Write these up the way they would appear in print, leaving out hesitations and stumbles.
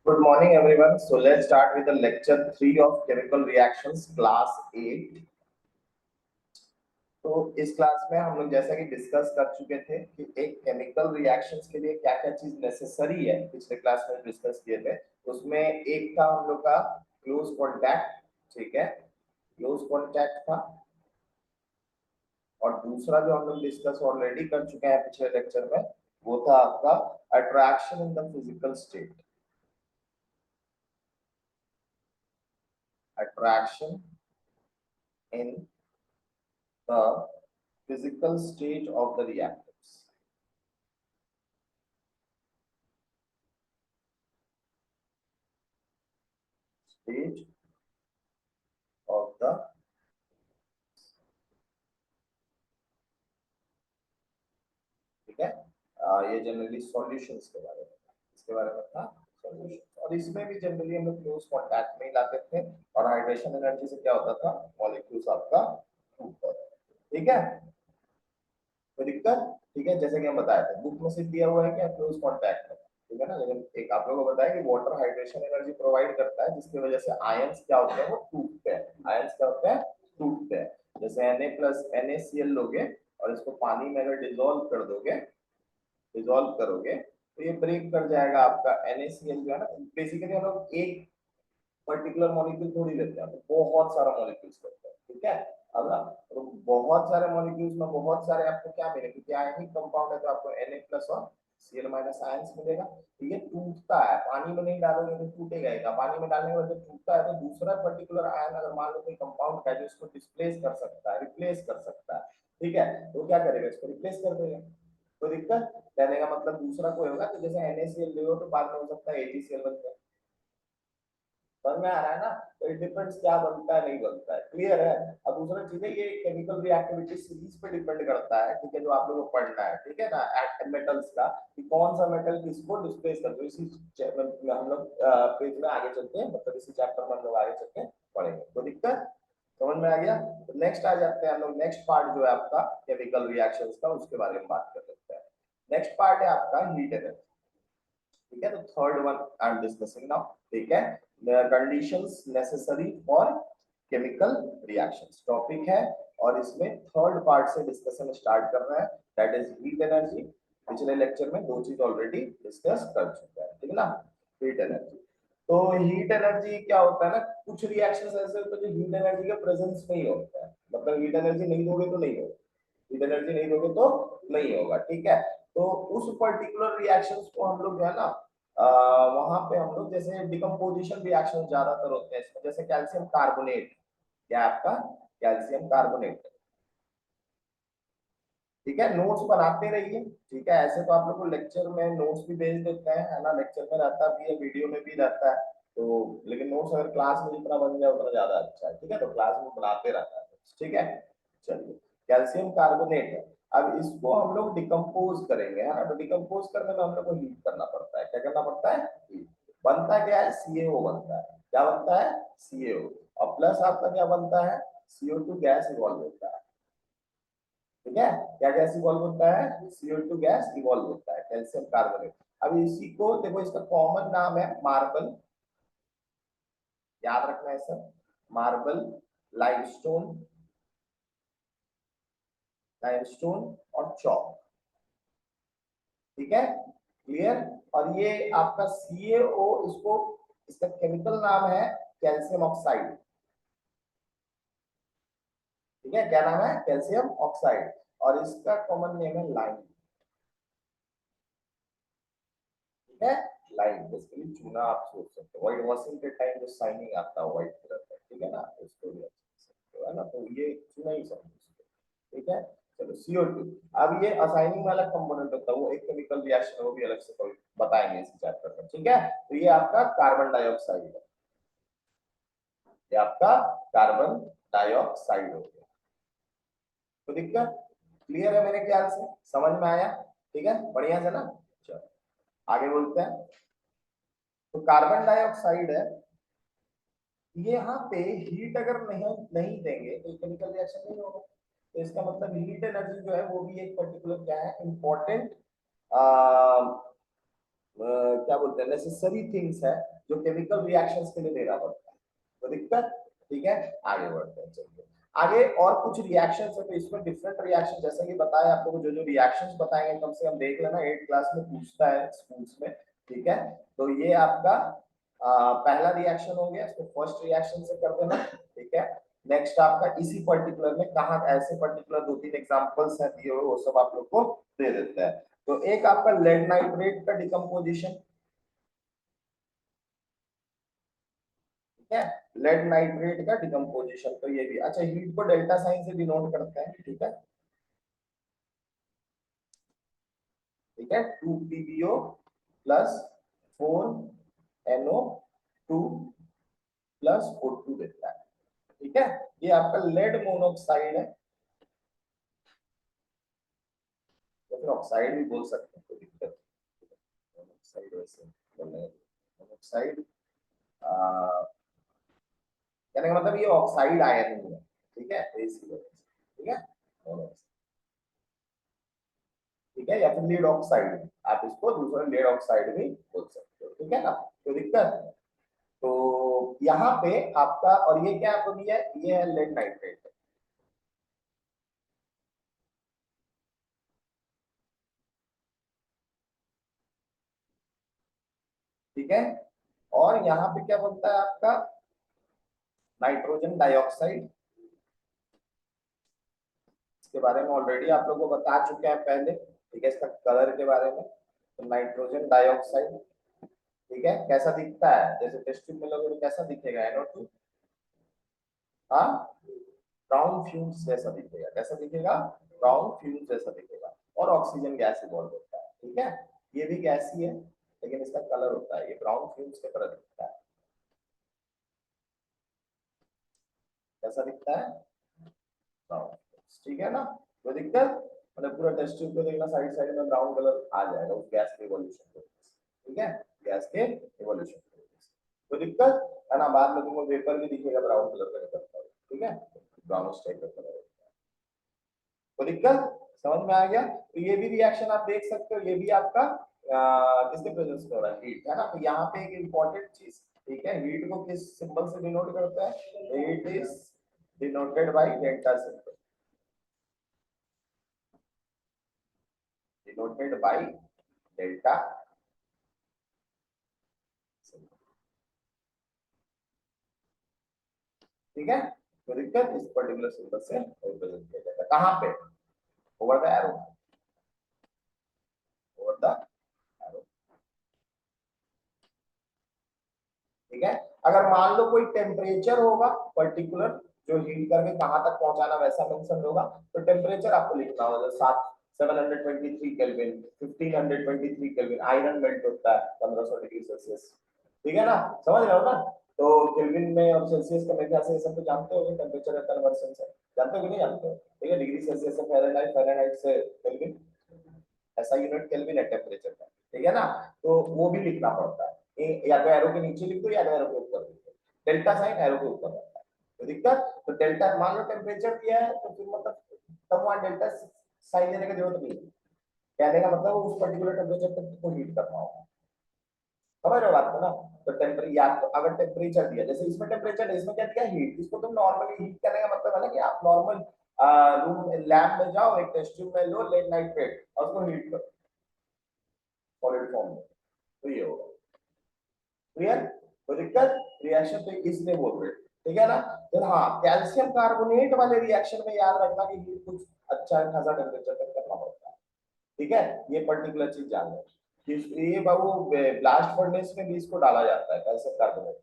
Good morning, everyone. So let's start with the lecture 3 of chemical reactions, class 8. तो इस class में हम लोग जैसा कि डिस्कस कर चुके थे कि एक केमिकल रिएक्शंस के लिए क्या क्या चीज नेसेसरी है, पिछले क्लास में डिस्कस किए थे। उसमें एक था हम लोग का क्लोज कांटेक्ट, ठीक है, क्लोज कांटेक्ट था। और दूसरा जो हम लोग डिस्कस ऑलरेडी कर चुके हैं पिछले लेक्चर में, वो था आपका attraction in the physical state. attraction in the physical state of the reactants. State of the ठीक है। ये जनरली सॉल्यूशंस के बारे में, इसके बारे में था सॉल्यूशन। और इसमें भी जनरली हम लोग क्लोज कांटेक्ट में ही लाते थे और हाइड्रेशन एनर्जी से क्या होता था, मॉलिक्यूल्स आपका टूटता था। ठीक है, कोई दिक्कत? ठीक है, जैसे कि हम बताए थे बुक में सिर्फ दिया हुआ है कि क्लोज कांटेक्ट में, ठीक है ना। लेकिन एक आप लोगों को बताया कि वाटर हाइड्रेशन एनर्जी प्रोवाइड करता है, जिसकी वजह से आयंस क्या होते हैं, वो टूटते हैं। आयंस क्या होते हैं, टूटते हैं। जैसे Na प्लस NaCl लोगे और इसको पानी में अगर डिसॉल्व कर दोगे, डिसॉल्व करोगे तो ये ब्रेक कर जाएगा आपका NaCl जो है ना। बेसिकली हम लोग एक पर्टिकुलर मॉलिक्यूल थोड़ी लेते हैं, तो बहुत सारा मॉलिक्यूल्स लेते हैं, ठीक है। अब ना तो बहुत सारे मॉलिक्यूल्स में बहुत सारे आपको क्या मिलेंगे, क्योंकि आयनिक कंपाउंड है तो आपको Na प्लस और Cl माइनस आयंस मिलेगा। तो ये टूटता है, पानी में नहीं डालोगे तो टूटेगा ही। पानी में डालने के बाद जब टूटता है तो दूसरा पर्टिकुलर आयन अगर मान लो कोई कंपाउंड है जो इसको डिस्प्लेस कर सकता है, रिप्लेस कर सकता है, ठीक है, तो क्या करेगा, इसको रिप्लेस कर देगा। तो दिक्कत कहने का मतलब दूसरा कोई होगा, तो जैसे NaCl ले हो तो बाद में हो सकता है AgCl बन जाए। समझ में आ रहा है ना। तो इट डिपेंड्स क्या बनता है, नहीं बनता है, क्लियर है। अब दूसरा चीज है, ये केमिकल रिएक्टिविटी सीरीज पे डिपेंड करता है, ठीक है, जो आप लोगों को पढ़ना है, ठीक है ना, एट मेटल्स का, कि कौन सा मेटल किसको डिस्प्लेस करता है। इसी हम लोग पेज में आगे चलते हैं, मतलब इसी चैप्टर में हम लोग आगे चलते हैं पढ़ेंगे। तो दिक्कत समझ में आ गया। तो नेक्स्ट आ जाते हैं हम लोग, नेक्स्ट पार्ट जो है आपका केमिकल रिएक्शंस का, उसके बारे में बात कर लेते हैं। नेक्स्ट पार्ट है आपका हीट एनर्जी, ठीक है। तो third one I am discussing now, ठीक है, conditions necessary for chemical reactions topic है। और इसमें थर्ड पार्ट से डिस्कशन स्टार्ट कर रहा है, दैट इज हीट एनर्जी। पिछले लेक्चर में दो चीज ऑलरेडी डिस्कस कर चुका है, ठीक है ना। हीट एनर्जी, तो हीट एनर्जी क्या होता है ना, कुछ रिएक्शंस ऐसे होते हैं जो हीट एनर्जी के प्रेजेंस में ही होता है, मतलब हीट एनर्जी नहीं दोगे तो नहीं होगा, हीट एनर्जी नहीं दोगे तो नहीं होगा, ठीक है। तो उस पर्टिकुलर रिएक्शंस को हम लोग जो है ना, वहां पे हम लोग जैसे डिकम्पोजिशन रिएक्शन ज्यादातर होते हैं इसमें, जैसे कैल्शियम कार्बोनेट, क्या आपका कैल्शियम कार्बोनेट, ठीक है। नोट्स बनाते रहिए, ठीक है। ऐसे तो आप लोग को लेक्चर में नोट्स भी भेज देते हैं, है ना, लेक्चर में रहता भी है, वीडियो में भी रहता है। तो लेकिन नोट्स अगर क्लास में जितना बन जाए उतना ज्यादा अच्छा है, ठीक है। तो क्लास में बनाते रहता है, ठीक है। चलिए, कैल्शियम कार्बोनेट है। अब इसको हम लोग डिकम्पोज करेंगे, है ना। तो डिकम्पोज करने में हम लोग को हीट करना पड़ता है। क्या करना पड़ता है, हीट। बनता क्या है, CaO बनता है। क्या बनता है, CaO। और प्लस आपका क्या बनता है, CO2 गैस इवॉल्व होता है, ठीक है। क्या गैस इवॉल्व होता है, CO2 गैस इवॉल्व होता है, कैल्शियम कार्बोनेट। अब इसी को देखो, इसका कॉमन नाम है मार्बल, याद रखना है सर, मार्बल, लाइमस्टोन, लाइमस्टोन और चॉक, ठीक है, क्लियर। और ये आपका CaO, इसको इसका केमिकल नाम है कैल्शियम ऑक्साइड, ठीक है। क्या नाम है, कैल्शियम ऑक्साइड। और इसका कॉमन नेम है लाइम, ठीक है, लाइम। बेसिकली चूना आप सोच सकते हो, व्हाइट वॉशिंग के टाइम जो शाइनिंग आता है व्हाइट कलर का, ठीक है ना, उसको भी है ना। तो ये चूना ही समझो, ठीक है। चलो CO2, अब ये असाइनिंग वाला कंपोनेंट होता है, वो एक केमिकल रिएक्शन है, वो भी अलग से कोई बताएंगे इस चैप्टर में, ठीक है। तो ये आपका कार्बन डाइऑक्साइड है, ये आपका कार्बन डाइऑक्साइड हो गया। तो दिक्कत क्लियर है मेरे ख्याल से, समझ में आया, ठीक है, बढ़िया से ना। चलो आगे बोलते हैं। तो कार्बन डाइऑक्साइड है, यहाँ पे हीट अगर नहीं नहीं देंगे तो केमिकल रिएक्शन नहीं होगा। तो इसका मतलब हीट एनर्जी जो है वो भी एक पर्टिकुलर क्या है, इंपॉर्टेंट क्या बोलते हैं नेसेसरी थिंग्स है जो केमिकल रिएक्शंस के लिए देना पड़ता है। तो दिक्कत, ठीक है, आगे बढ़ते हैं। चलिए आगे और कुछ रिएक्शंस है, तो इसमें डिफरेंट रिएक्शन जैसा कि बताया आप लोगों को, जो जो रिएक्शंस बताएंगे कम से कम देख लेना, 8 क्लास में पूछता है स्कूल्स में, ठीक है। तो ये आपका पहला रिएक्शन हो गया, इसको फर्स्ट रिएक्शन से कर देना, ठीक है। नेक्स्ट आपका इसी पर्टिकुलर में कहा ऐसे पर्टिकुलर 2-3 एग्जांपल्स हैं दिए हुए, वो सब आप लोग को दे देते हैं। तो एक आपका लेड नाइट्रेट का डिकम्पोजिशन, ठीक है, लेड नाइट्रेट का डिकम्पोजिशन, तो ये भी अच्छा, हीट को डेल्टा साइन से डिनोट करते हैं, ठीक है, ठीक है, 2 PbO plus 4NO2 plus O2 देता है, ठीक है। ये आपका लेड मोनोऑक्साइड है, या फिर ऑक्साइड भी बोल सकते हैं, कोई दिक्कत नहीं, मोनोऑक्साइड वैसे मोनोऑक्साइड कहने का मतलब ये ऑक्साइड आयन नहीं है, ठीक है, इसी वजह से, ठीक है, ठीक है, या फिर लीड ऑक्साइड, आप इसको दूसरा लीड ऑक्साइड भी बोल सकते हो, ठीक है ना, तो दिक्कत। तो यहाँ पे आपका, और ये क्या आपको दिया है, ये है लेड नाइट्रेट, ठीक है। और यहाँ पे क्या बोलता है आपका नाइट्रोजन डाइऑक्साइड, इसके बारे में ऑलरेडी आप लोगों को बता चुके हैं पहले, ठीक है, इसका कलर के बारे में, तो नाइट्रोजन डाइऑक्साइड, ठीक है, कैसा दिखता है, जैसे टेस्ट ट्यूब में लोगे तो कैसा दिखेगा, NO2, हाँ, ब्राउन फ्यूम्स जैसा दिखेगा, कैसा दिखेगा, ब्राउन फ्यूम्स जैसा दिखेगा, और ऑक्सीजन गैस इवॉल्व होता है, ठीक है, ये भी गैस ही है, लेकिन इसका कलर होता है, ये ब्राउन फ्यूम्स की तरह दिखता है, कैसा दिखता है, ब्राउन, ठीक है ना, कोई दिक्कत, मतलब पूरा टेस्ट ट्यूब को देखना, साइड साइड में ब्राउन कलर आ जाएगा उस गैस के इवोल्यूशन की वजह से, ठीक है, गैस के इवोल्यूशन की वजह से, कोई दिक्कत है ना, बाद में तुमको वेपर भी दिखेगा ब्राउन कलर का निकलता है, ठीक है, ब्राउनिश टाइप का कलर, कोई दिक्कत, समझ में आ गया। तो ये भी रिएक्शन आप देख सकते हो, ये भी आपका किसके प्रेजेंस में हो रहा है, हीट, है ना, तो यहाँ पे एक इंपॉर्टेंट चीज, ठीक है, हीट को किस सिंबल से डिनोट करता है, heat is denoted by delta symbol, denoted by delta, ठीक है, तो दिक्कत इस पर्टिकुलर सिंबल से रिप्रेजेंट किया जाता है, कहां पे, over the arrow, over the arrow, ठीक है। अगर मान लो कोई टेम्परेचर होगा पर्टिकुलर, जो हीट करके कहां तक पहुंचाना वैसा मेंशन होगा, तो टेम्परेचर आपको लिखना होगा, 723 केल्विन, 1523 केल्विन, आयरन मेल्ट होता है 1500 डिग्री सेल्सियस, ठीक है ना, समझ रहे हो ना। तो केल्विन में और सेल्सियस का मेरे ख्याल से सब तो जानते होंगे, टेम्परेचर है कन्वर्शन से, जानते हो कि नहीं जानते हो, ठीक है, डिग्री सेल्सियस से फ़ारेनहाइट, फ़ारेनहाइट से केल्विन, ऐसा यूनिट केल्विन है टेम्परेचर का, ठीक है ना, तो वो भी लिखना पड़ता है, या तो एरो के नीचे लिख दो या एरो के ऊपर लिख दो, डेल्टा साइन एरो के ऊपर रहता है, तो दिक्कत, तो डेल्टा मान लो टेम्परेचर दिया है, तो फिर मतलब तब वहां डेल्टा साइन देने की जरूरत नहीं है, कहने का मतलब उस पर्टिकुलर टेम्परेचर तक को हीट करना होगा, समझ रहे हो बात को ना। तो टेम्परेचर, या तो अगर टेम्परेचर दिया, जैसे इसमें टेम्परेचर है, इसमें क्या दिया हीट, इसको तुम नॉर्मली हीट करने का मतलब है ना कि आप नॉर्मल रूम लैब में जाओ, एक टेस्ट ट्यूब में लो लेड नाइट्रेट और उसको हीट करो सॉलिड फॉर्म में, तो ये होगा, क्लियर, कोई दिक्कत, रिएक्शन तो इसलिए बोल रहे, ठीक है ना। तो हाँ, कैल्शियम कार्बोनेट वाले रिएक्शन में याद रखना कि हीट कुछ अच्छा खासा टेम्परेचर तक करना पड़ता है, ठीक है, ये पर्टिकुलर चीज जान लो, ये बाबू ब्लास्ट फर्नेस में भी इसको डाला जाता है कैल्शियम कार्बोनेट,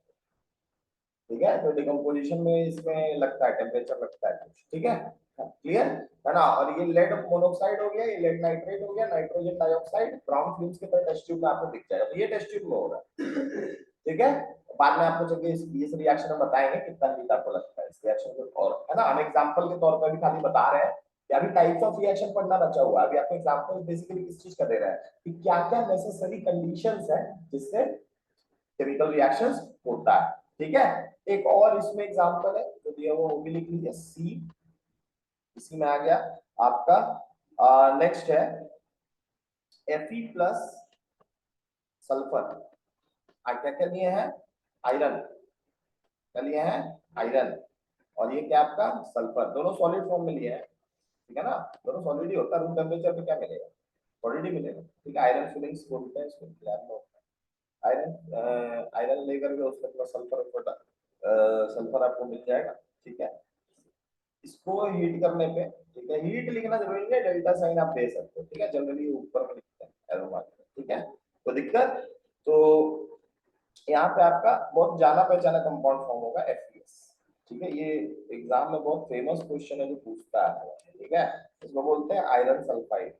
ठीक है, तो डिकम्पोजिशन में इसमें लगता है टेम्परेचर लगता है कुछ, ठीक है, क्लियर है ना। और ये लेड मोनोऑक्साइड हो गया, ये लेड नाइट्रेट हो गया, नाइट्रोजन डाइऑक्साइड ब्राउन फिल्म्स के तरह टेस्ट ट्यूब में आपको दिख जाएगा, तो ये टेस्ट ट्यूब में होगा, ठीक है। बाद में आपको चलिए इस रिएक्शन में बताएंगे कितना हीट आपको लगता है इस रिएक्शन को, और है ना, हम एग्जांपल के तौर पर भी खाली बता रहे हैं कि अभी टाइप्स ऑफ रिएक्शन पढ़ना बचा हुआ है, अभी आपको एग्जांपल बेसिकली किस चीज का दे रहा है कि क्या क्या नेसेसरी कंडीशंस है जिससे केमिकल रिएक्शंस होता है, ठीक है। एक और इसमें एग्जांपल है जो दिया वो भी लिख लीजिए, सी, इसी में आ गया आपका, नेक्स्ट है Fe प्लस सल्फर, क्या क्या लिए हैं, आयरन, क्या लिए हैं, आयरन, और ये क्या आपका सल्फर, दोनों सॉलिड फॉर्म में लिए हैं, ठीक है ना, दोनों सॉलिड ही होता है, रूम टेम्परेचर पे क्या मिलेगा, सॉलिड ही मिलेगा, ठीक है। आयरन फिलिंग्स बोलते हैं इसको, लैब में आयरन, आयरन लेकर के उसमें थोड़ा सल्फर सल्फर आपको मिल जाएगा, ठीक है। इसको हीट करने पे, ठीक है, हीट लिखना जरूरी नहीं है, डेल्टा साइन आप दे सकते हो, ठीक है, जनरली ऊपर में लिखते हैं एरो मार्क, ठीक है। तो दिक्कत, तो यहाँ पे आपका बहुत जाना पहचाना कंपाउंड फॉर्म होगा FeS, ठीक है, ये एग्जाम में बहुत फेमस क्वेश्चन है जो पूछता है, ठीक है, इसको बोलते हैं आयरन सल्फाइड,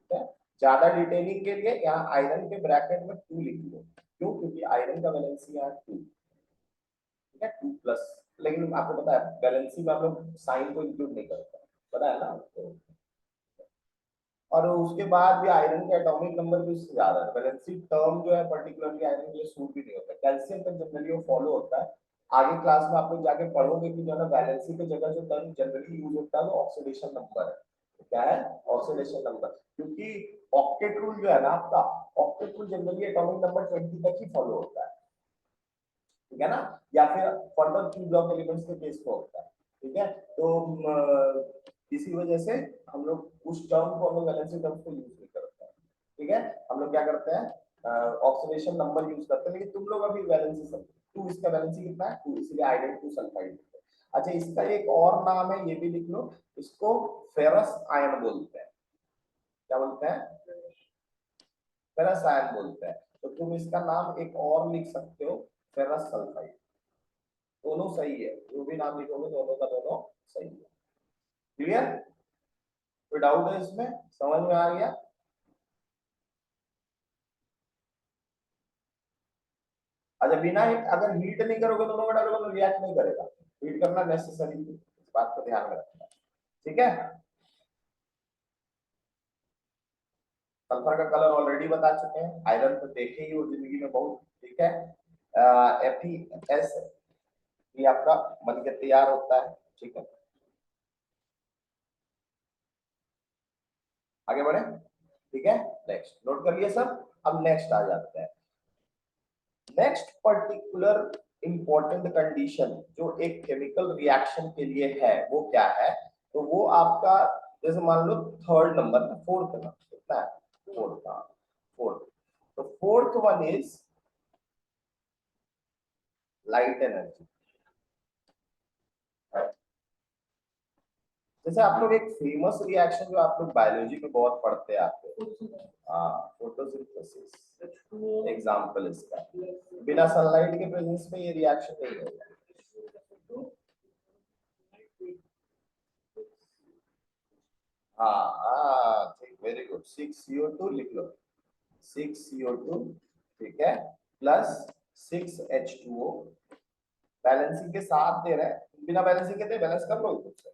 ठीक है। ज्यादा डिटेलिंग के लिए यहाँ आयरन के ब्रैकेट में 2 लिख लो, क्यों, क्योंकि आयरन का वैलेंसी यहाँ 2, ठीक है, 2 प्लस, लेकिन आपको पता है वैलेंसी में आप लोग साइन को इंक्लूड नहीं करते, पता है ना, तो और उसके बाद भी आयरन के एटॉमिक नंबर भी उससे ज्यादा है, वैलेंसी टर्म जो है पर्टिकुलरली आयरन के लिए सूट भी नहीं होता, कैल्शियम तक जनरली वो फॉलो होता है। आगे क्लास में आप लोग जाके पढ़ोगे कि जो है ना वैलेंसी की जगह जो टर्म जनरली यूज होता है वो ऑक्सीडेशन नंबर है, क्या है, ऑक्सीडेशन नंबर, क्योंकि ऑक्टेट रूल जो है ना आपका, octet rule generally atomic number 20 तक ही फॉलो होता है, ठीक है ना, या फिर फर्दर की ब्लॉक एलिमेंट्स के केस में होता है, ठीक है। तो इसी वजह से हम लोग उस टर्म को, हम लोग वैलेंसी टर्म को यूज नहीं करते हैं, ठीक है, हम लोग क्या करते हैं ऑक्सीडेशन नंबर यूज करते हैं, लेकिन तुम लोग अभी वैलेंसी सब 2, इसका वैलेंसी कितना है 2, इसलिए आयरन 2 सल्फाइड। अच्छा, इसका एक और नाम है, ये भी लिख लो, इसको फेरस आयन बोलते हैं, क्या बोलते हैं, फेरस आयन बोलते हैं, तो तुम इसका नाम एक और लिख सकते हो, फेरस सल्फाइड, दोनों सही है, जो भी नाम लिखोगे दोनों का दोनों सही है, क्लियर, कोई डाउट है इसमें, समझ में आ गया। अच्छा, बिना अगर हीट नहीं करोगे दोनों का डालोगे तो रिएक्ट नहीं करेगा, हीट करना नेसेसरी है, इस बात को ध्यान में रखना, ठीक है। सल्फर का कलर ऑलरेडी बता चुके हैं, आयरन तो देखे ही हो जिंदगी में बहुत, ठीक है। FeS ये आपका बन के तैयार होता है, ठीक है, आगे बढ़े, ठीक है, नेक्स्ट नोट कर लिया सब, अब नेक्स्ट आ जाते हैं, नेक्स्ट पर्टिकुलर इंपॉर्टेंट कंडीशन जो एक केमिकल रिएक्शन के लिए है वो क्या है, तो वो आपका, जैसे मान लो थर्ड नंबर, फोर्थ नंबर कितना है, फोर्थ, फोर्थ, तो fourth one is light energy. जैसे आप लोग एक फेमस रिएक्शन जो आप लोग बायोलॉजी में बहुत पढ़ते आते हैं, फोटोसिंथेसिस, एग्जांपल इसका, बिना सनलाइट के प्रेजेंस में ये रिएक्शन नहीं होगा, हाँ ठीक, वेरी गुड, 6CO2 लिख लो, 6CO2, ठीक है, प्लस 6H2O, बैलेंसिंग के साथ दे रहे हैं, बिना बैलेंसिंग के दे, बैलेंस कर लो खुद से,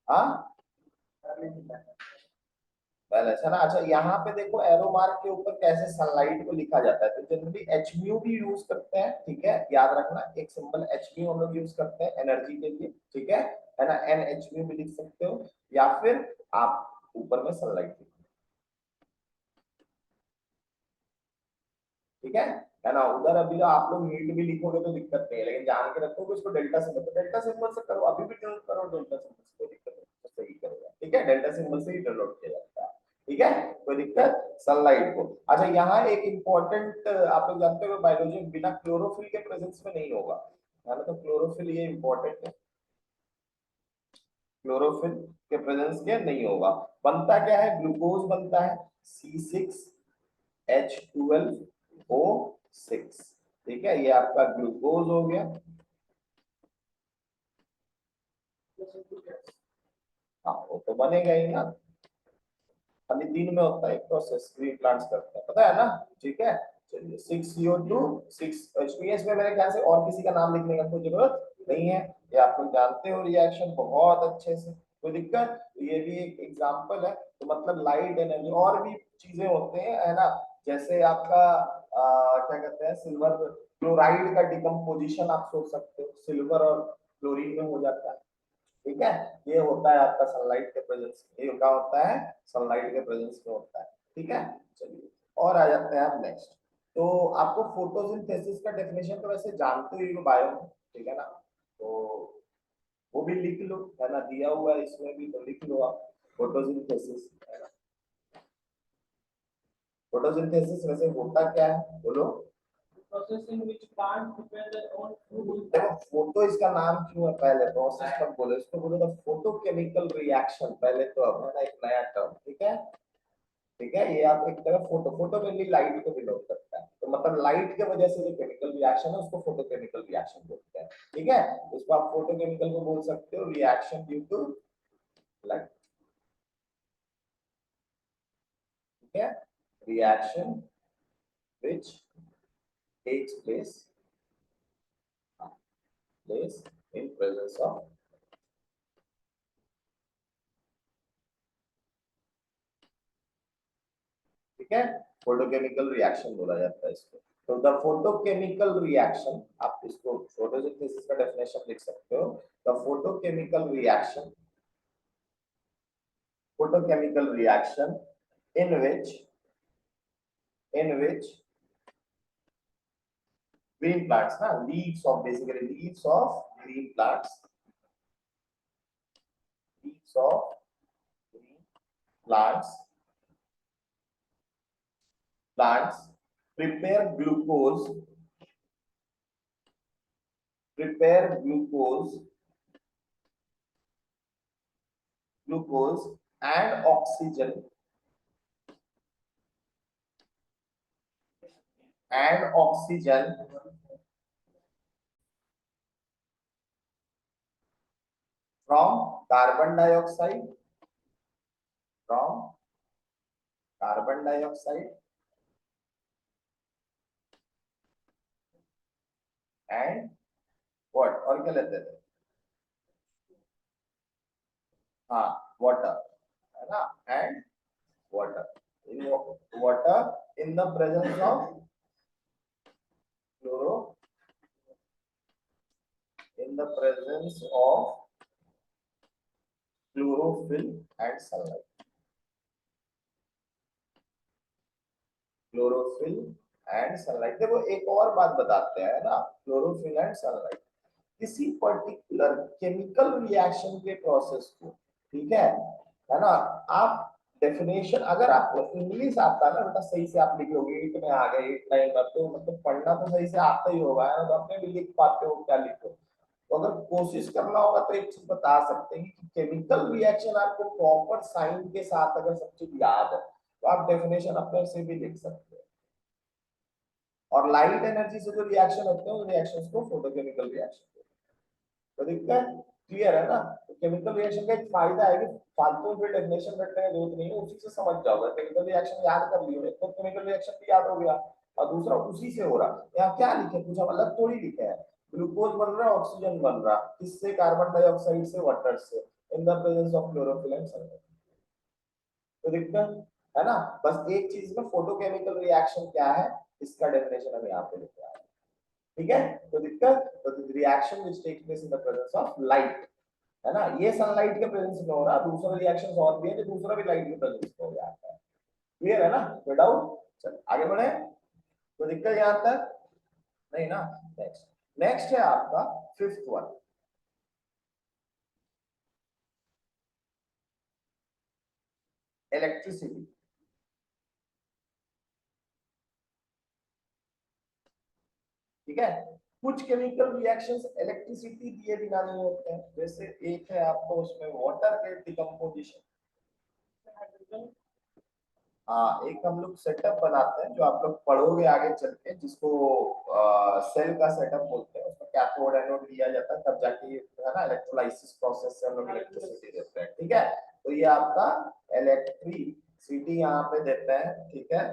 हाँ बैलेंस है ना। अच्छा, यहाँ पे देखो एरो मार्क के ऊपर कैसे सनलाइट को लिखा जाता है, तो जनरली Hmu भी यूज करते हैं, ठीक है, याद रखना, एक सिंबल Hmu हम लोग यूज करते हैं एनर्जी के लिए, ठीक है ना, NHmu भी लिख सकते हो, या फिर आप ऊपर में सनलाइट, ठीक है ना, उधर अभी तो आप लोग हीट भी लिखोगे तो दिक्कत नहीं है, लेकिन जान के रखोगे इसको डेल्टा सिंबल, तो डेल्टा सिंबल से करो, अभी भी डिनोट करो डेल्टा सिंबल से, कोई दिक्कत नहीं, तो सही करोगे, ठीक है, डेल्टा सिंबल से ही डिनोट किया जाता है, ठीक है, कोई दिक्कत, सनलाइट को। अच्छा, यहाँ एक इंपॉर्टेंट, आप लोग जानते हो बायोलॉजी बिना क्लोरोफिल के प्रेजेंस में नहीं होगा, है ना, तो क्लोरोफिल ये इंपॉर्टेंट है, क्लोरोफिल के प्रेजेंस के नहीं होगा, बनता क्या है, ग्लूकोज बनता है, C6H12O6, ठीक है, ये आपका ग्लूकोज हो गया, हाँ वो तो बनेगा ही ना, खाली दिन में होता है प्रोसेस, ग्रीन प्लांट्स करते हैं, पता है ना, ठीक है। चलिए 6CO2 6H, में मेरे ख्याल से और किसी का नाम लिखने का कोई जरूरत नहीं है, ये आप लोग जानते हो रिएक्शन बहुत अच्छे से, कोई दिक्कत, तो ये भी एक एग्जांपल है, तो मतलब लाइट एनर्जी, और भी चीजें होते हैं, है ना, जैसे आपका क्या कहते हैं, सिल्वर क्लोराइड का डिकम्पोजिशन आप सोच सकते हो, सिल्वर और क्लोरीन में हो जाता है, ठीक है। ये होता है आपका सनलाइट के प्रेजेंस, ये क्या होता है, सनलाइट के प्रेजेंस में होता है। ठीक है, चलिए और आ जाते हैं आप नेक्स्ट। तो आपको फोटोसिंथेसिस का डेफिनेशन तो वैसे जानते ही हो बायो में, ठीक है ना, तो वो भी लिख लो, है ना, दिया हुआ है इसमें भी, तो लिख लो आप फोटोसिंथेसिस, है ना। फोटोसिंथेसिस वैसे होता क्या है बोलो। Process in which plant prepare their own food. देखो फोटो इसका नाम क्यों है, पहले प्रोसेस मत बोलो इसको, बोलो तो फोटोकेमिकल रिएक्शन पहले, तो अब है ना एक नया टर्म, ठीक है। ठीक है, ये आप एक तरह फोटो, फोटो मेनली लाइट को डिनोट करता है, तो मतलब लाइट के वजह से जो केमिकल रिएक्शन है उसको फोटोकेमिकल रिएक्शन बोलते हैं। ठीक है, इसको आप फोटोकेमिकल को बोल सकते हो रिएक्शन ड्यू टू लाइट। ठीक है, reaction which takes place in presence of, ठीक है, फोटोकेमिकल रिएक्शन बोला जाता है इसको। तो द फोटोकेमिकल रिएक्शन, आप इसको फोटोसिंथेसिस का डेफिनेशन लिख सकते हो, the photochemical reaction, photochemical reaction in which green plants, na, leaves of, basically leaves of green plants, leaves of green plants, plants prepare glucose, prepare glucose, glucose and oxygen, and oxygen from carbon dioxide, from carbon dioxide and what, और क्या लेते थे, हाँ water, है ना, and water, in water in the presence of chloro, in the presence of chlorophyll and sunlight, chlorophyll and sunlight. देखो एक और बात बताते हैं ना, क्लोरोफिल एंड सनलाइट किसी पर्टिकुलर केमिकल रिएक्शन के प्रोसेस को, ठीक है ना, आप डेफिनेशन अगर आपको इंग्लिश आता है ना बेटा सही से आप लिखोगे, 8 में आ गए 8 9 में, तो मतलब पढ़ना तो सही से आता ही होगा, है ना, तो अपने भी लिख पाते हो क्या लिखो। तो अगर कोशिश करना होगा तो एक चीज बता सकते हैं कि केमिकल रिएक्शन आपको प्रॉपर साइन के साथ अगर सब चीज याद है तो आप डेफिनेशन अपने से भी लिख सकते हो। और लाइट एनर्जी से जो रिएक्शन होते हैं उन रिएक्शंस को फोटोकेमिकल रिएक्शन, तो दिक्कत क्लियर है ना। तो केमिकल रिएक्शन का एक फायदा है कि फालतू में डेफिनेशन रटने की जरूरत नहीं है, उसी से समझ जाओगे, केमिकल रिएक्शन याद कर लियो, एक तो केमिकल रिएक्शन भी याद हो गया और दूसरा उसी से हो रहा। यहाँ क्या लिखे, कुछ हम अलग थोड़ी लिखे है, ग्लूकोज बन रहा है, ऑक्सीजन बन रहा, किससे, कार्बन डाइऑक्साइड से, वाटर से, इन the presence of chlorophyll and sulphur. तो दिक्कत है ना, बस एक चीज में फोटोकेमिकल रिएक्शन क्या है इसका डेफिनेशन हम यहाँ पे लिख रहे हैं। ठीक है, तो दिक्कत, तो reaction which takes place in the presence of light, है ना, ये सनलाइट के प्रेजेंस में हो रहा, दूसरा रिएक्शन और भी है जो दूसरा भी लाइट के प्रेजेंस में हो जाता है। क्लियर है ना, कोई डाउट, चल आगे बढ़े, तो दिक्कत यहां तक नहीं ना। नेक्स्ट, नेक्स्ट है आपका फिफ्थ वन, इलेक्ट्रिसिटी। ठीक है, कुछ केमिकल रिएक्शंस इलेक्ट्रिसिटी दिए बिना नहीं होते हैं, जैसे एक है आपको उसमें वाटर के डिकम्पोजिशन, हाँ एक हम लोग सेटअप बनाते हैं जो आप लोग पढ़ोगे आगे चल के, जिसको सेल का सेटअप बोलते हैं, उसमें कैथोड एनोड दिया जाता है, तब जाके ये है ना इलेक्ट्रोलाइसिस प्रोसेस से हम लोग इलेक्ट्रिसिटी देते हैं। ठीक है, तो ये आपका इलेक्ट्रिसिटी यहाँ पे देते हैं। ठीक है,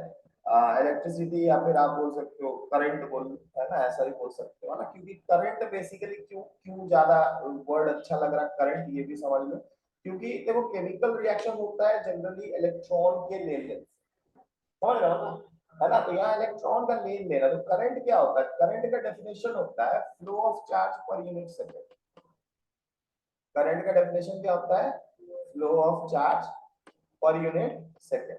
इलेक्ट्रिसिटी या फिर आप बोल सकते हो करंट बोल, है ना, ऐसा ही बोल सकते हो ना, क्योंकि करंट बेसिकली क्यों क्यों ज्यादा वर्ड अच्छा लग रहा है करंट, ये भी समझ लो, क्योंकि देखो केमिकल रिएक्शन होता है जनरली इलेक्ट्रॉन के लेन देन, समझ रहे हो ना, है ना, तो यहाँ इलेक्ट्रॉन का लेन देन है। तो करंट क्या होता है, करंट का डेफिनेशन होता है flow of charge per unit second. Current का डेफिनेशन क्या होता है? Flow of charge per unit second.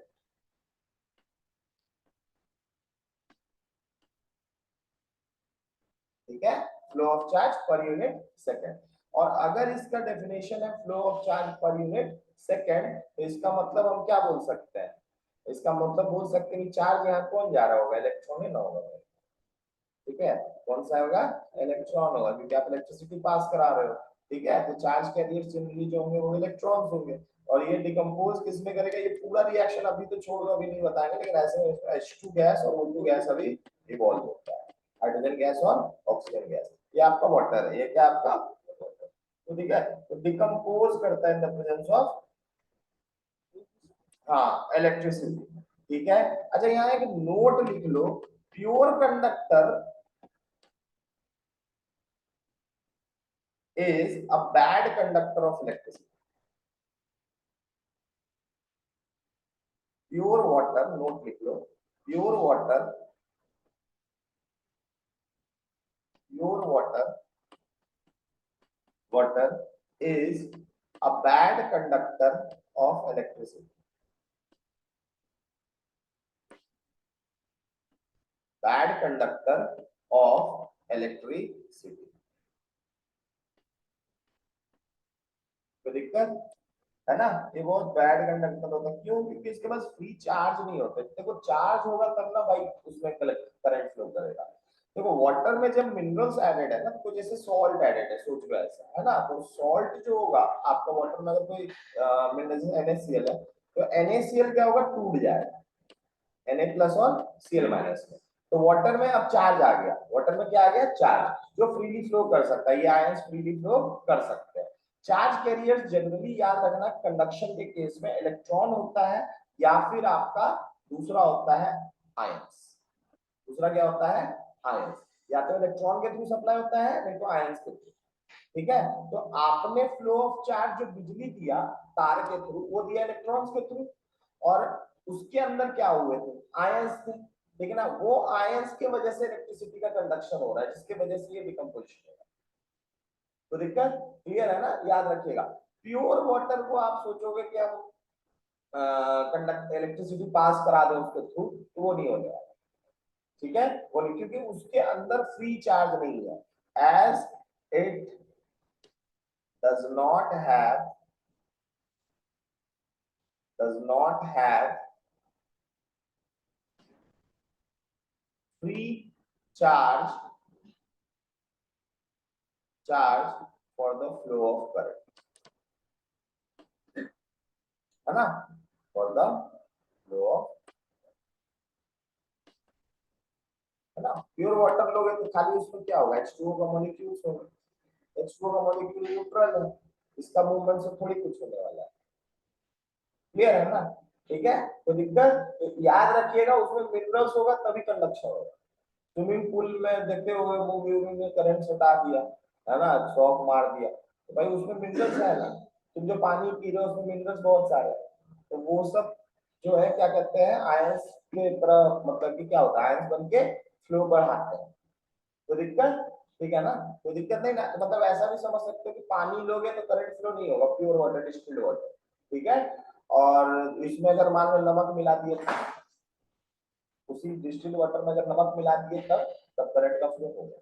ठीक है, flow of charge per unit second. और अगर इसका डेफिनेशन है flow of charge per unit second, तो इसका मतलब हम क्या बोल सकते हैं? इसका मतलब बोल सकते हैं कि चार्ज यहाँ कौन जा रहा होगा? इलेक्ट्रॉन ही ना होगा। ठीक है, कौन सा होगा? इलेक्ट्रॉन होगा, क्योंकि आप इलेक्ट्रिसिटी पास करा रहे हो। ठीक है, तो चार्ज कैरियर्स जनरली जो होंगे वो इलेक्ट्रॉन्स होंगे। और ये डिकम्पोज किस में करेगा? ये पूरा रिएक्शन अभी तो छोड़ दो, अभी नहीं बताएंगे, लेकिन ऐसे H2 गैस और O2 गैस अभी इवॉल्व होता है, हाइड्रोजन गैस और ऑक्सीजन गैस। ये आपका वाटर है, ये क्या आपका? तो ठीक है, तो डिकम्पोज करता है इन द प्रेजेंस ऑफ, हाँ, इलेक्ट्रिसिटी। ठीक है, अच्छा यहाँ एक नोट लिख लो, pure conductor is a bad conductor of electricity. Pure water, note लिख लो, pure water, pure water is a bad conductor of electricity. Bad conductor of electricity. तो दिक्कत है ना, ये बहुत बैड कंडक्टर होता है। क्यों? क्योंकि इसके पास फ्री चार्ज नहीं होते। देखो चार्ज होगा तब ना भाई उसमें करंट फ्लो करेगा। देखो वाटर में जब मिनरल्स एडेड है ना, तो जैसे सॉल्ट एडेड है, सोच लो ऐसा है ना, तो सॉल्ट जो होगा आपका वाटर में, अगर कोई मिनरल NaCl है, तो NaCl क्या होगा? टूट जाएगा Na प्लस और Cl माइनस में। तो वाटर में अब चार्ज आ गया, वाटर में क्या आ गया? चार्ज, जो फ्रीली फ्लो कर सकता है, ये आयंस फ्रीली फ्लो कर सकते हैं। चार्ज कैरियर्स जनरली याद रखना, कंडक्शन के केस में इलेक्ट्रॉन होता है, या फिर आपका दूसरा होता है आयंस। दूसरा क्या होता है? आयंस। या तो इलेक्ट्रॉन के थ्रू सप्लाई होता है, नहीं तो आयंस के थ्रू। ठीक है, तो आपने फ्लो ऑफ चार्ज जो बिजली दिया तार के थ्रू, वो दिया इलेक्ट्रॉन्स के थ्रू, और उसके अंदर क्या हुए थे? आयंस थे। लेकिन वो आयंस के वजह से इलेक्ट्रिसिटी का कंडक्शन हो रहा है, जिसके वजह से ये डिकम्पोजिशन हो रहा है। तो दिक्कत क्लियर है ना? याद रखिएगा, प्योर वाटर को आप सोचोगे कि हम कंडक्ट इलेक्ट्रिसिटी पास करा दें उसके थ्रू, तो वो नहीं होने वाला। ठीक है, वो नहीं, क्योंकि उसके अंदर फ्री चार्ज नहीं है, as it does not have free charge for the flow of current, है ना, for the flow of, है ना। प्योर वाटर लोगे तो खाली उसमें क्या होगा? H2O का मॉलिक्यूल्स होगा, H2O का मॉलिक्यूल न्यूट्रल है, इसका मूवमेंट से थोड़ी कुछ होने वाला है। क्लियर है ना? ठीक है, तो दिक्कत याद रखिएगा, उसमें मिनरल्स होगा तभी कंडक्शन होगा। स्विमिंग पूल में देखते होंगे, मूवी में करंट सटा दिया, है ना, शॉक मार दिया, तो भाई उसमें मिनरल्स है ना, तुम जो पानी पी रहे हो उसमें मिनरल्स बहुत सारे हैं, तो वो सब जो है क्या कहते हैं, आयंस के तरह, मतलब कि क्या होता है, आयंस बन के फ्लो बढ़ाते हैं। तो दिक्कत, ठीक है ना, कोई दिक्कत नहीं ना, मतलब ऐसा भी समझ सकते हो कि पानी लोगे तो करंट फ्लो नहीं होगा, प्योर वाटर, डिस्टिल्ड वाटर। ठीक है, और इसमें अगर मान लो नमक मिला दिए, उसी डिस्टिल्ड वाटर में अगर नमक मिला दिए तब करंट का फ्लो होगा।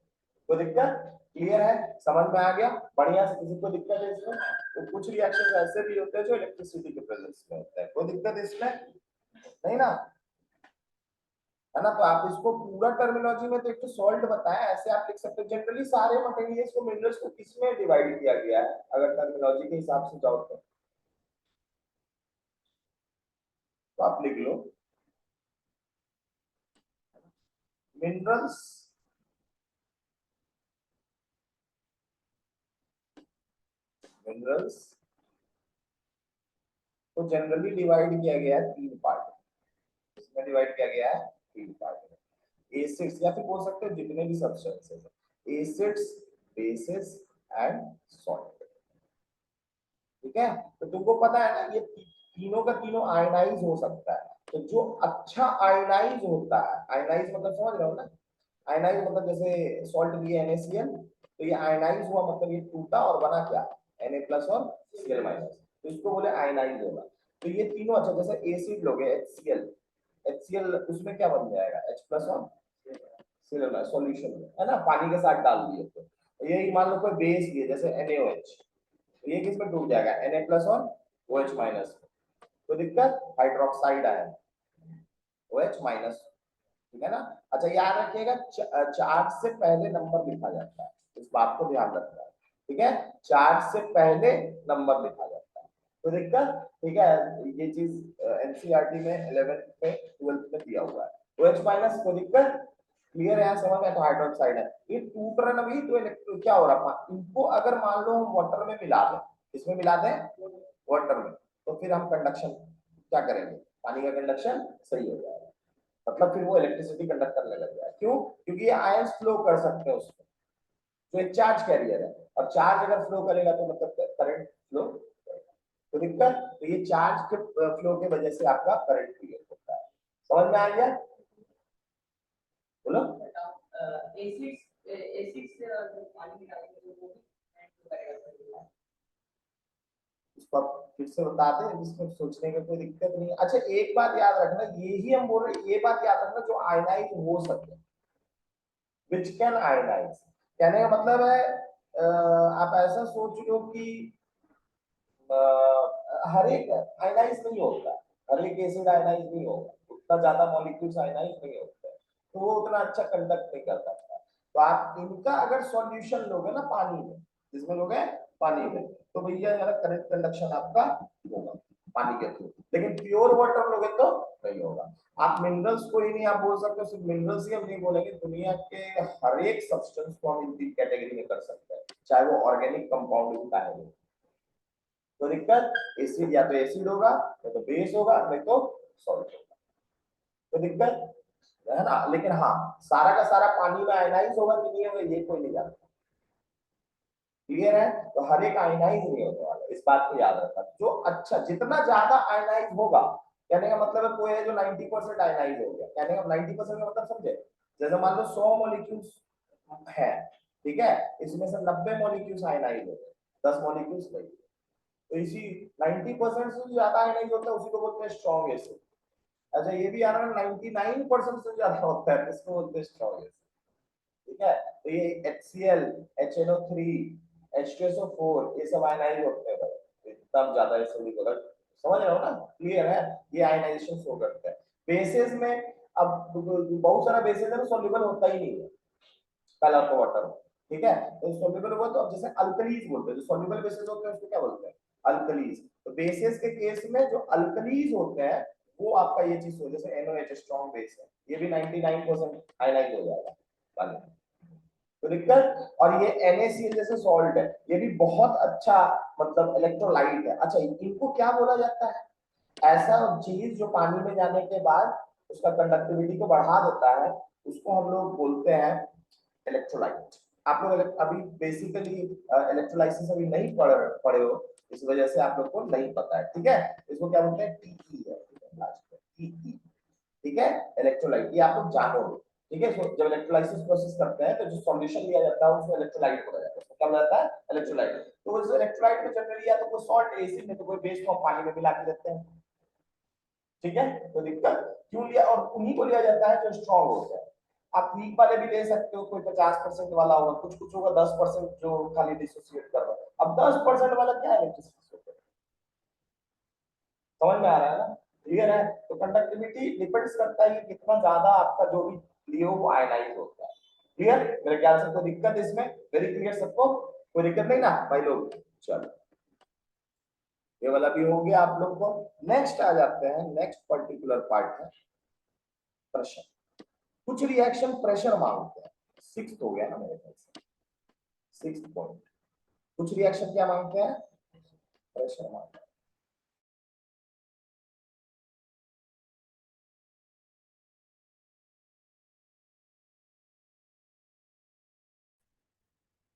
कोई दिक्कत? क्लियर है? समझ में आ गया? बढ़िया से, किसी को दिक्कत है इसमें? तो कुछ रिएक्शन ऐसे भी होते हैं जो इलेक्ट्रिसिटी के प्रेजेंस में होता है। कोई दिक्कत इसमें नहीं ना, है ना। तो आप इसको पूरा टर्मिनोलॉजी में तो एक तो सॉल्ट बताया, ऐसे आप लिख सकते हो। जनरली सारे मटेरियल्स को, मिनरल्स को किसमें डिवाइड किया गया है अगर टर्मिनोलॉजी के हिसाब से जाओ तो आप लिख लो, मिनरल्स मिनरल्स को जनरली डिवाइड किया गया है तीन पार्ट, इसमें डिवाइड किया गया है तीन पार्ट में। एसिड्स, या फिर बोल सकते हो जितने भी सब्सटेंसेस है, एसिड्स, बेसिस एंड सॉल्ट। ठीक है, तो तुमको पता है ना, ये तीनों का तीनों आयनाइज हो सकता है। तो जो अच्छा आयनाइज होता है, आयनाइज मतलब समझ रहे हो ना, आयनाइज मतलब जैसे सॉल्ट भी है NaCl, तो ये आयनाइज हुआ मतलब ये टूटा और बना क्या? Na प्लस और Cl माइनस, तो इसको बोले आयनाइज होगा। तो ये तीनों अच्छा, जैसे एसिड लोगे HCl उसमें क्या बन जाएगा H प्लस और Cl माइनस सॉल्यूशन में, है ना, पानी के साथ डाल दिए तो यही मान लो कोई बेस लिए जैसे NaOH, तो ये किसमें डूब जाएगा Na प्लस और OH माइनस, तो दिक्कत हाइड्रोक्साइड आयन OH माइनस, ठीक है ना। अच्छा याद रखिएगा चार्ज से पहले नंबर लिखा जाता है, इस बात को ध्यान रखना है, ठीक है, चार्ज से पहले नंबर लिखा जाता है, तो दिक्कत, ठीक है, ये चीज एनसीईआरटी में 11th में 12th में दिया हुआ है। OH माइनस को दिक्कत क्लियर है, समझ में, तो हाइड्रोक्साइड है, ये टूट रहा ना भी, तो इलेक्ट्रो क्या हो रहा है, इनको अगर मान लो हम वाटर में मिला दें, इसमें मिला दें वाटर में, तो फिर हम कंडक्शन क्या करेंगे, पानी का कंडक्शन सही हो जाएगा, मतलब फिर वो इलेक्ट्रिसिटी कंडक्ट करने लग जाए, क्यों, क्योंकि ये आयंस फ्लो कर सकते हैं उसमें, तो एक चार्ज कैरियर है, और चार्ज अगर फ्लो करेगा तो मतलब करंट फ्लो, तो दिक्कत, तो ये चार्ज के फ्लो के वजह से आपका करंट क्रिएट होता है, समझ में आ गया, बोलो एसिड एसिड से पानी निकालेंगे वो इसको फिर से बता दें, इसमें सोचने की कोई दिक्कत नहीं। अच्छा एक बात याद रखना, यही हम बोल रहे, ये बात याद रखना जो आयनाइज हो सके, विच कैन आयनाइज, कहने का मतलब है आप ऐसा सोच लो कि हर एक आयनाइज नहीं होता, हर एक एसिड आयनाइज नहीं होगा, उतना ज्यादा मॉलिक्यूल्स आयनाइज नहीं होते, तो वो उतना अच्छा कंडक्ट नहीं कर सकता, तो आप इनका अगर सॉल्यूशन लोगे ना पानी में, जिसमें लोगे पानी में, तो भैया करंट कंडक्शन आपका होगा पानी के थ्रू, लेकिन प्योर वाटर लोगे तो नहीं होगा। आप मिनरल्स को ही नहीं आप बोल सकते, सिर्फ मिनरल्स ही हम नहीं बोलेंगे, दुनिया के हर एक सब्सटेंस को हम इन तीन कैटेगरी में कर सकते हैं, चाहे वो ऑर्गेनिक कंपाउंड भी चाहे वो, तो दिक्कत एसिड या तो एसिड होगा या तो बेस होगा, नहीं तो सॉल्ट होगा, तो दिक्कत है ना। लेकिन हाँ सारा का सारा पानी में आयनाइज होगा कि नहीं होगा ये कोई नहीं जानता, क्लियर है, तो हर एक आयनाइज नहीं होने वाला, इस बात को याद रखना, जो अच्छा जितना ज्यादा आयनाइज होगा, कहने का मतलब है कोई है जो 90% आयनाइज हो गया, कहने का 90% का मतलब समझे, जैसे मान लो 100 मॉलिक्यूल्स है, ठीक है, इसमें से 90 मॉलिक्यूल्स आयनाइज हो गए, 10 मॉलिक्यूल्स नहीं, तो इसी 90% से ज्यादा आयनाइज होता है उसी को बोलते हैं स्ट्रॉन्ग एसिड। अच्छा ये भी आ रहा है 99% से ज्यादा होता है, इसको बोलते हैं स्ट्रॉन्ग एसिड, ठीक है, तो ये HCl HNO3 H2SO4 ये सब आयनाइज होते हैं भाई, इतना ज्यादा एसिडिक होता है, समझ रहे हो ना, क्लियर है, ये आयनाइजेशन शो करते हैं। बेसिस में अब बहुत सारा बेसिस है सॉल्युबल होता ही नहीं है, पहला तो वाटर, ठीक है, तो सॉल्युबल हुआ तो अब जैसे अल्कलीज बोलते हैं, जो सॉल्युबल बेसिस होते हैं उसको क्या बोलते हैं, अल्कलीज, तो बेसिस के केस में जो अल्कलीज होते हैं वो आपका ये चीज हो, जैसे NaOH स्ट्रॉन्ग बेस है, ये भी 99% आयनाइज हो जाएगा पानी, तो दिक्कत, और ये NaCl जैसे सॉल्ट है, ये भी बहुत अच्छा मतलब इलेक्ट्रोलाइट है। अच्छा इनको क्या बोला जाता है, ऐसा चीज जो पानी में जाने के बाद उसका कंडक्टिविटी को बढ़ा देता है, उसको हम लोग बोलते हैं इलेक्ट्रोलाइट। आप लोग अभी बेसिकली इलेक्ट्रोलाइसिस अभी नहीं पढ़े हो, इस वजह से आप लोग को नहीं पता है, ठीक है, इसको क्या बोलते हैं टीई है, टीई, ठीक है, इलेक्ट्रोलाइट, ये आप लोग जानोगे, ठीक है, जब इलेक्ट्रोलाइसिस प्रोसेस करते हैं तो जो सॉल्यूशन लिया जाता है उसको इलेक्ट्रोलाइट बोला जाता है, उसको क्या बोला जाता है इलेक्ट्रोलाइट, तो उस इलेक्ट्रोलाइट में जनरली या तो कोई सॉल्ट एसिड नहीं तो कोई बेस को पानी में मिला के देते हैं, ठीक है, तो दिक्कत क्यों लिया, और उन्हीं को लिया जाता है जो स्ट्रॉन्ग होते हैं। आप वीक वाले भी ले सकते हो, कोई 50% वाला होगा, कुछ कुछ होगा 10% जो खाली डिसोसिएट कर रहा है, अब 10% वाला क्या है, समझ में आ रहा है ना, क्लियर है, तो कंडक्टिविटी डिपेंड्स करता है कि कितना ज्यादा आपका जो भी लियो वो आयनाइज होता है, क्लियर, मेरे ख्याल से कोई दिक्कत इसमें, वेरी क्लियर सबको, कोई दिक्कत नहीं ना भाई लोग, चलो ये वाला भी हो गया आप लोग को। नेक्स्ट आ जाते हैं, नेक्स्ट पर्टिकुलर पार्ट है प्रेशर, कुछ रिएक्शन प्रेशर मांगते हैं, सिक्स्थ हो गया ना मेरे ख्याल से, सिक्स्थ पॉइंट, कुछ रिएक्शन क्या मांगते हैं, प्रेशर मांगते